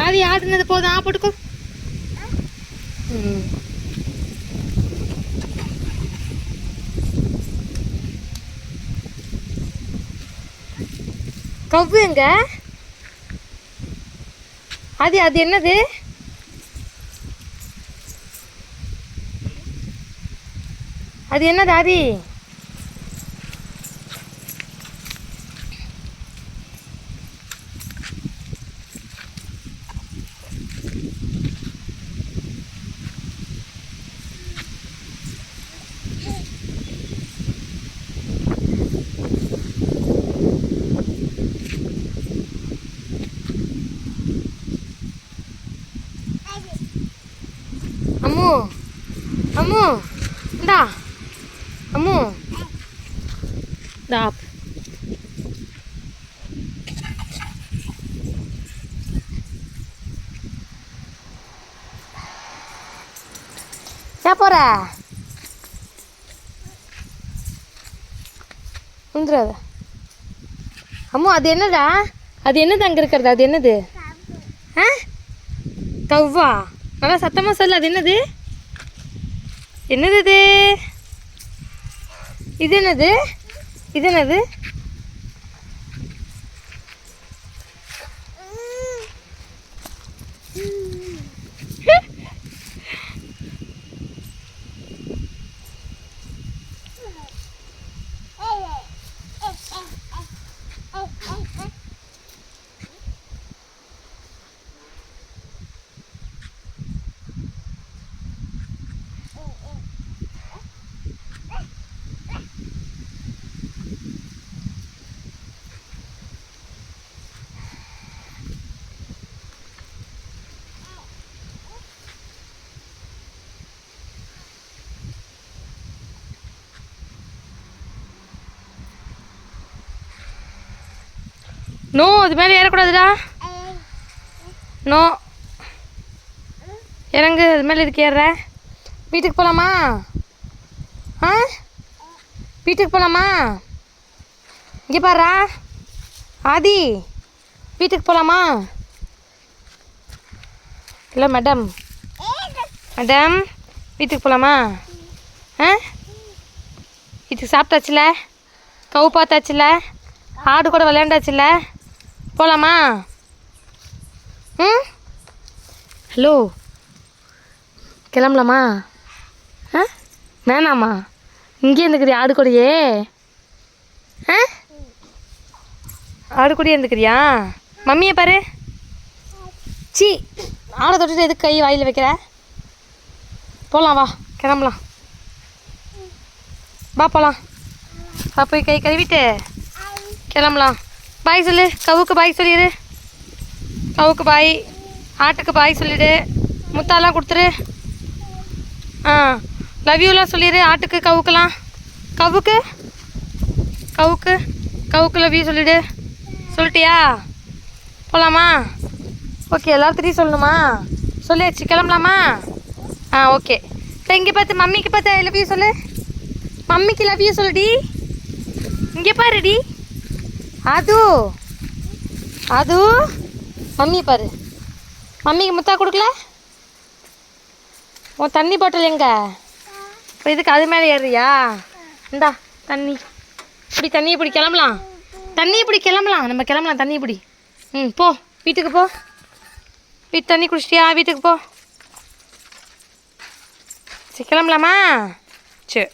அது ஆடுனது போதும் போட்டுக்கோ. கவ்வு எங்க? அது அது என்னது? அது என்னது ஆதி? அம்மு அம்மு இந்தா அம்மு இந்தா. ஏன் போற? வந்துடாத அம்மு. அது என்னடா? அது என்னது அங்கே இருக்கிறது? அது என்னது? ஆ கவ்வா? நல்லா சத்தமாக சொல்லு. அது என்னது? என்னது இது? இது என்னது? இது என்னது? நோ, அது மேலே ஏறக்கூடாதுடா. நோ, இறங்கு. அது மேலே இதுக்கு ஏறுற. வீட்டுக்கு போகலாமா? ஆ வீட்டுக்கு போகலாமா? இங்கே பாரு ஆதி, வீட்டுக்கு போகலாமா? இல்லை மேடம், மேடம் வீட்டுக்கு போகலாமா? ஆ வீட்டுக்கு சாப்பிட்டாச்சுல, கவு பார்த்தாச்சுல, ஆடு கூட விளையாண்டாச்சுல, போகலாமா? ம் ஹலோ, கிளம்பலாமா? ஆ வேணாமா? இங்கே இருந்துக்கிறியா ஆடு கூடயே? ஆ ஆடு கூடயே இருந்துக்கிறியா? மம்மியை பாரு. சி, ஆடை தொட்டுட்டு எதுக்கு கை வாயில் வைக்கிற? போகலாம் வா, கிளம்பலாம் வா, போகலாம் வா. போய் கை கழுவிட்டு கிளம்பலாம். பாய் சொல்லு. கவுக்கு பாய் சொல்லிடு. கவுக்கு பாய், ஆட்டுக்கு பாய் சொல்லிடு. முத்தாலாம் கொடுத்துரு. ஆ லவ் யூலாம் சொல்லிடு. ஆட்டுக்கு கவுக்கெல்லாம். கவுக்கு கவுக்கு கவுக்கு லவ் யூ சொல்லிடு. சொல்லிட்டியா? போகலாமா? ஓகே, எல்லாத்துட்டையும் சொல்லணுமா? சொல்லியாச்சு, கிளம்பலாமா? ஆ ஓகே. இப்போ இங்கே பார்த்து மம்மிக்கு பார்த்து லவ் யூ சொல்லு. மம்மிக்கு லவ் யூ சொல்லுடி. இங்கே பாருடி. அது அது மம்மியை பாரு. மம்மிக்கு முத்தா கொடுக்கல. உன் தண்ணி பாட்டில் எங்க? இப்போ இதுக்கு அது மேலே ஏறுறியா? இந்தா தண்ணி. இப்படி தண்ணியை பிடி, கிளம்பலாம். தண்ணியை பிடி, கிளம்பலாம். நம்ம கிளம்பலாம். தண்ணியை பிடி. போ, வீட்டுக்கு போ. வீட்டு தண்ணி குடிச்சிட்டியா? வீட்டுக்கு போ. சரி, கிளம்பலாமா? சரி.